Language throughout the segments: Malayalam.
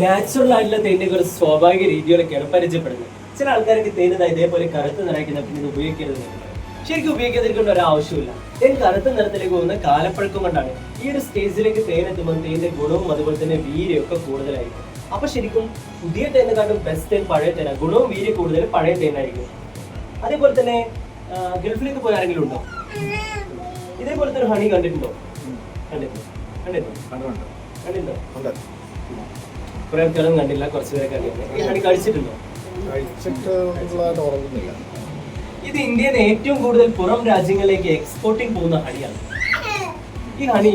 നാച്ചുറൽ ആയിട്ടുള്ള തേൻ്റെ ഒരു സ്വാഭാവിക രീതികളൊക്കെയാണ് പരിചയപ്പെടുന്നത്. ചില ആൾക്കാർക്ക് തേൻ ഇതേപോലെ കറുത്ത നിറയ്ക്കുന്ന ഇത് ഉപയോഗിക്കരുത്. ശരിക്കും ഉപയോഗിക്കാതിരിക്കേണ്ട ഒരു ആവശ്യമില്ല. തേൻ കറുത്ത നിറത്തിലേക്ക് പോകുന്ന കാലപ്പഴക്കം കൊണ്ടാണ്. ഈ ഒരു സ്റ്റേജിലേക്ക് തേൻ എത്തുമ്പോൾ തേൻ്റെ ഗുണവും അതുപോലെ തന്നെ വീര്യമൊക്കെ കൂടുതലായിരിക്കും. അപ്പൊ ശരിക്കും പുതിയ തേനെക്കാട്ടും ബെസ്റ്റ് തേൻ പഴയ തേനാണ്. ഗുണവും വീര്യം കൂടുതൽ പഴയ തേനായിരിക്കും. അതേപോലെ തന്നെ ഗൾഫിലേക്ക് പോയ ആരെങ്കിലും ഉണ്ടോ? ഇതേപോലത്തെ ഒരു ഹണി കണ്ടിട്ടുണ്ടോ? കണ്ടിട്ടുണ്ടോ? കുറെ ആൾക്കാരൊന്നും കണ്ടില്ല, കുറച്ച് പേരെ കണ്ടിട്ടുണ്ട്. ഈ ഹണി കഴിച്ചിട്ടുണ്ടോ? ഇത് ഇന്ത്യയിൽ ഏറ്റവും കൂടുതൽ പുറം രാജ്യങ്ങളിലേക്ക് എക്സ്പോർട്ടിങ് പോകുന്ന ഹണിയാണ്. ഈ ഹണി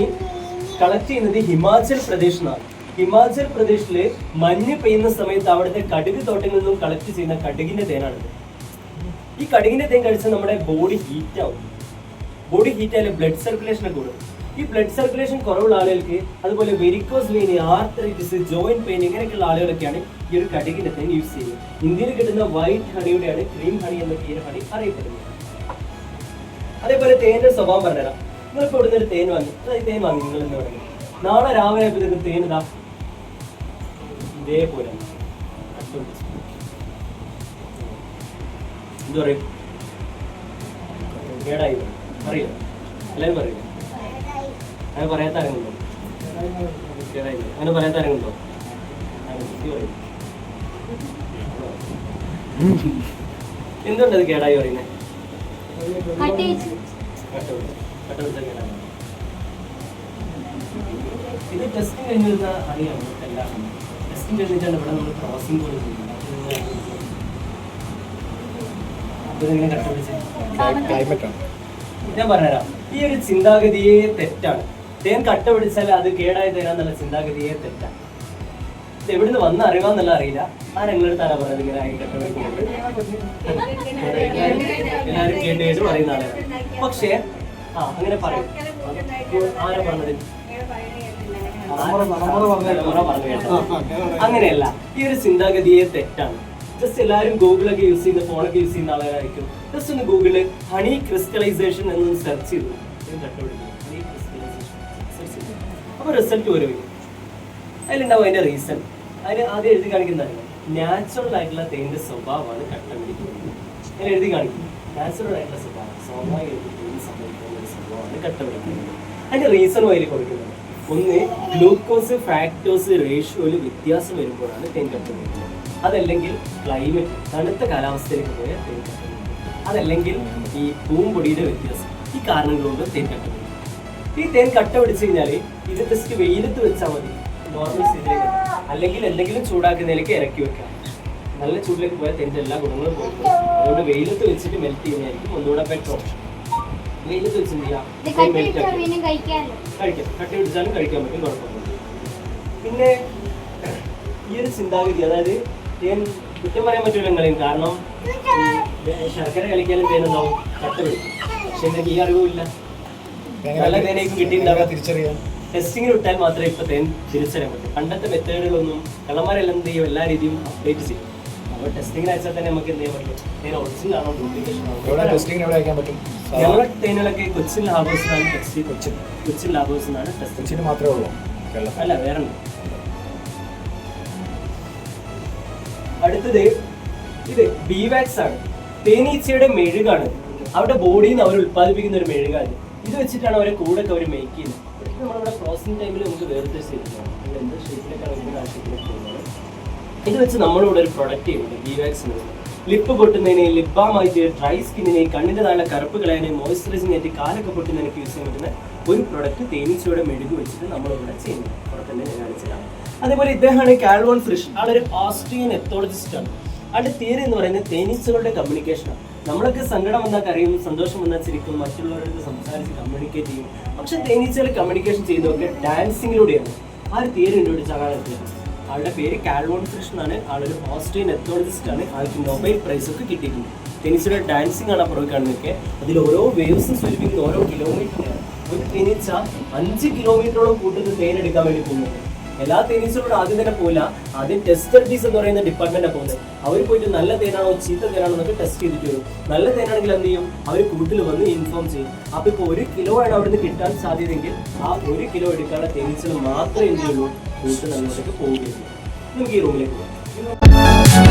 കളക്ട് ചെയ്യുന്നത് ഹിമാചൽ പ്രദേശിൽ നിന്നാണ്. ഹിമാചൽ പ്രദേശില് മഞ്ഞ് പെയ്യുന്ന സമയത്ത് അവിടുത്തെ കടുക് തോട്ടങ്ങളിൽ നിന്നും കളക്ട് ചെയ്യുന്ന കടുകിന്റെ തേനാണിത്. ഈ കടുകിന്റെ തേൻ കഴിച്ചാൽ നമ്മുടെ ബോഡി ഹീറ്റ് ആവും. ബോഡി ഹീറ്റ് ആയാലും ബ്ലഡ് സർക്കുലേഷൻ കൂടും. ഈ ബ്ലഡ് സർക്കുലേഷൻ കുറവുള്ള ആളുകൾക്ക്, അതുപോലെ varicose vein, arthritis, joint pain ഇങ്ങനെയൊക്കെയുള്ള ആളുകളൊക്കെയാണ് ഈ ഒരു കടുകിന്റെ തേൻ യൂസ് ചെയ്യുന്നത്. ഇന്ത്യയിൽ കിട്ടുന്ന വൈറ്റ് ഹണിയുടെയാണ് ക്രീം ഹണി എന്ന ഈ ഹണി അറിയപ്പെടുന്നത്. അതേപോലെ തേന്റെ സ്വഭാവം പറഞ്ഞുതരാം. നിങ്ങളിപ്പോ ഇവിടുന്ന് ഒരു തേൻ വാങ്ങി, തേൻ വാങ്ങി നിങ്ങൾ എന്ന് പറയുന്നത് നാളെ രാവിലെ ആയപ്പോഴത്തേക്ക് തേൻ ഇതാ ഇതേപോലെ എന്ത് പറയും? കേടായി അറിയില്ല, എല്ലാവരും പറയില്ല. അങ്ങനെ പറയാത്ത ആരെങ്കിലും കേടായി, അങ്ങനെ പറയാത്ത ആരെങ്കിലും എന്തുകൊണ്ടത് കേടായി പറയുന്നത്? ഇത് ടെസ്റ്റിംഗ് കഴിഞ്ഞിരുന്ന ഹണിയാണ്. എല്ലാം ടെസ്റ്റിംഗ് കഴിഞ്ഞിട്ടാണ് ഇവിടെ നമ്മൾ ക്രോസിംഗ് പോലെ ചെയ്യുന്നത്. ഞാൻ പറഞ്ഞുതരാം. ഈ ഒരു ചിന്താഗതിയെ തെറ്റാണ്. തേൻ കട്ട പിടിച്ചാൽ അത് കേടായി തരാന്നുള്ള ചിന്താഗതിയെ തെറ്റാണ്. ഇത് എവിടുന്ന് വന്ന അറിവാന്നുള്ള അറിയില്ല. ആരെങ്ങളെടുത്ത് ആരാ പറയുന്നത് ഇങ്ങനെ ആയി കട്ട പിടിക്കുന്നത്? എല്ലാവരും കേട്ട് പറയുന്ന ആളാണ്. പക്ഷേ അങ്ങനെ പറയും. ആരാ പറഞ്ഞത്? അങ്ങനെയല്ല. ഈ ഒരു ചിന്താഗതിയെ തെറ്റാണ്. ജസ്റ്റ് എല്ലാവരും ഗൂഗിളൊക്കെ യൂസ് ചെയ്യുന്ന, ഫോണൊക്കെ യൂസ് ചെയ്യുന്ന ആളുകളായിരിക്കും. ജസ്റ്റ് ഒന്ന് ഗൂഗിളിൽ ഹണി ക്രിസ്റ്റലൈസേഷൻ എന്നൊന്ന് സെർച്ച് ചെയ്തു. അപ്പൊ റിസൾട്ട് വരും. അതിലുണ്ടാവും അതിന്റെ റീസൺ. അതിന് ആദ്യം എഴുതി കാണിക്കുന്നതാണ് നാച്ചുറൽ ആയിട്ടുള്ള തേന്റെ സ്വഭാവമാണ് കട്ട പിടിക്കുന്നത്. അങ്ങനെ എഴുതി കാണിക്കും. നാച്ചുറൽ ആയിട്ടുള്ള സ്വഭാവം, സ്വാഭാവികമായിട്ട് തേൻ സംഭവിക്കുന്ന ഒരു സ്വഭാവമാണ് കട്ട പിടിക്കുന്നത്. അതിന്റെ റീസണും അതിൽ കൊടുക്കുന്നുണ്ട്. ഒന്ന്, ഗ്ലൂക്കോസ് ഫാക്ടോസ് റേഷ്യോയിൽ വ്യത്യാസം വരുമ്പോഴാണ് തേൻ കട്ട പിടിക്കുന്നത്. അതല്ലെങ്കിൽ ക്ലൈമറ്റ്, തണുത്ത കാലാവസ്ഥയിലേക്ക് പോയ തേൻ കട്ട പിടിക്കും. അതല്ലെങ്കിൽ ഈ പൂമ്പൊടിയുടെ വ്യത്യാസം. ഈ കാരണങ്ങൾ കൊണ്ട് തേൻ കട്ട പിടിക്കും. ഈ തേൻ കട്ട പിടിച്ചു കഴിഞ്ഞാൽ ഇത് ജസ്റ്റ് വെയിലത്ത് വെച്ചാൽ മതി, നോർമൽ സ്ഥിതിയിലേക്ക്. അല്ലെങ്കിൽ എന്തെങ്കിലും ചൂടാക്കുന്നതിലേക്ക് ഇറക്കി വെക്കാം. നല്ല ചൂടിലേക്ക് പോയാൽ തേൻ്റെ എല്ലാ ഗുണങ്ങളും പോയിട്ട്, അതുകൊണ്ട് വെയിലത്ത് വെച്ചിട്ട് മെൽറ്റ് ചെയ്യുന്നതായിരിക്കും ഒന്നുകൂടെ ബെറ്റർ ഓപ്ഷൻ. വെയിലത്ത് വെച്ച് കഴിക്കാം. കട്ട പിടിച്ചാലും കഴിക്കാൻ പറ്റും, കുഴപ്പമില്ല. പിന്നെ ഈ ഒരു ചിന്താഗതി, അതായത് തേൻ കുറ്റം പറയാൻ പറ്റൂല നിങ്ങളെയും. കാരണം ശർക്കര കളിക്കാനും തേനുണ്ടാവും, കട്ട പിടിക്കും. പക്ഷെ എനിക്ക് ഈ അറിവുമില്ല. നല്ല തേനേക്കും കിട്ടിയിട്ടുണ്ടാവുക, തിരിച്ചറിയാം. ടെസ്റ്റിങ്ങിന് വിട്ടാൽ മാത്രമേ ഇപ്പൊ തേൻ തിരിച്ചറിയാൻ പറ്റും. പണ്ടത്തെ മെത്തേഡുകളൊന്നും കള്ളന്മാരെല്ലാം എന്ത് ചെയ്യും, എല്ലാ രീതിയും അപ്ഡേറ്റ് ചെയ്യും. അപ്പോൾ ടെസ്റ്റിങ്ങിന് അയച്ചാൽ തന്നെ നമുക്ക് എന്ത് ചെയ്യാൻ പറ്റും? തേൻ ഒറിജിനൽ ആണോ ഡ്യൂപ്ലിക്കേഷൻ ആണോ? ഞങ്ങളുടെ തേനുകളൊക്കെ കൊച്ചിൻ ലാബേഴ്സിനാണ് ടെസ്റ്റ്. കൊച്ചിൻ ലാബേഴ്സിനാണ് ടെസ്റ്റ് മാത്രമേ ഉള്ളൂ, അല്ല വേറെ. അടുത്തത് ഇത് ബീവാക്സ് ആണ്. തേനീച്ചയുടെ മെഴുകാണ്. അവരുടെ ബോഡിയിൽ നിന്ന് അവർ ഉത്പാദിപ്പിക്കുന്ന ഒരു മെഴുകാണ്. ഇത് വെച്ചിട്ടാണ് അവരെ കൂടൊക്കെ അവർ മേക്ക് ചെയ്യുന്നത്. നമ്മളിവിടെ ക്രോസിംഗ് ടൈമിൽ നമുക്ക് വേർതിരിച്ച് ചെയ്തിട്ടുണ്ട്. എന്ത് ഷേപ്പിലേക്കാണ് ഇതിൻ്റെ ആവശ്യത്തിലേക്ക് പോകുന്നത്. ഇത് വെച്ച് നമ്മളിവിടെ ഒരു പ്രൊഡക്റ്റ് ചെയ്യുന്നുണ്ട്, ബീവാക്സ് എന്ന് പറയുന്നത്. ലിപ്പ് പൊട്ടുന്നതിനെയും ലിപ് ബാമായിട്ട് ഡ്രൈ സ്കിന്നിനെയും കണ്ണിൻ്റെ താഴെ കറുപ്പ് കളയാനെയും മോയ്സ്ചറൈസിംഗ് ആയിട്ട് കാലൊക്കെ പൊട്ടുന്നതിനൊക്കെ യൂസ് ചെയ്യാൻ പറ്റുന്ന ഒരു പ്രൊഡക്റ്റ് തേനീച്ചയുടെ മെഴുക് വെച്ചിട്ട് നമ്മളിവിടെ ചെയ്യുന്നത്. പുറത്തന്നെ ഞാൻ കാണിച്ചിട്ടാണ്. അതേപോലെ ഇദ്ദേഹമാണ് കാൽവോൺ ഫ്രിഷ്. ആളൊരു ഓസ്ട്രിയൻ എത്തോളജിസ്റ്റ് ആണ്. ആളുടെ തിയറി എന്ന് പറയുന്നത് തേനീച്ചകളുടെ കമ്മ്യൂണിക്കേഷനാണ്. നമ്മളൊക്കെ സങ്കടം വന്നാൽ കരയും, സന്തോഷം വന്നാൽ ചിരിക്കും, മറ്റുള്ളവരുടെ സംസാരിച്ച് കമ്മ്യൂണിക്കേറ്റ് ചെയ്യും. പക്ഷെ തേനീച്ചകൾ കമ്മ്യൂണിക്കേഷൻ ചെയ്തതൊക്കെ ഡാൻസിങ്ങിലൂടെയാണ്. ആ ഒരു തിയറി കണ്ടുപിടിച്ച ആളാണ്. ആളുടെ പേര് കാൽവോൺ ഫ്രിഷ് എന്നാണ്. ആളൊരു ഓസ്ട്രിയൻ എത്തോളജിസ്റ്റ് ആണ്. ആൾക്ക് നൊബേൽ പ്രൈസ് ഒക്കെ കിട്ടിയിട്ടുണ്ട്. തേനീച്ചയുടെ ഡാൻസിങ് ആണ് പുറകെ കാണുന്നതൊക്കെ. അതിൽ ഓരോ വേവ്സും സ്വലിപ്പിക്കുന്ന ഓരോ കിലോമീറ്ററാണ്. ഒരു തേനീച്ച 5 കിലോമീറ്ററോളം കൂട്ടുന്നത് തേനെടുക്കാൻ വേണ്ടി പോകുന്നത്. എല്ലാ തേനീച്ചകളോടും ആദ്യം തന്നെ പോയില്ല. ആദ്യം ടെസ്റ്റർ ബീസ് എന്ന് പറയുന്ന ഡിപ്പാർട്ട്മെന്റാണ് പോകുന്നത്. അവർ പോയിട്ട് നല്ല തേനാണോ ചീത്ത തേനാണോ എന്നൊക്കെ ടെസ്റ്റ് ചെയ്തിട്ട് വരും. നല്ല തേനാണെങ്കിൽ എന്ത് ചെയ്യും, അവർ കൂട്ടിൽ വന്ന് ഇൻഫോം ചെയ്യും. അപ്പോൾ ഇപ്പോൾ 1 കിലോ ആണ് അവിടുന്ന് കിട്ടാൻ സാധ്യതയെങ്കിൽ ആ 1 കിലോ എടുക്കാനുള്ള തേനീച്ചകൾ മാത്രമേ എന്ത് ചെയ്യുള്ളൂ, കൂട്ടിൽ അങ്ങോട്ടേക്ക് പോവുകയുള്ളൂ. നമുക്ക് ഈ റൂമിലേക്ക് പോകാം.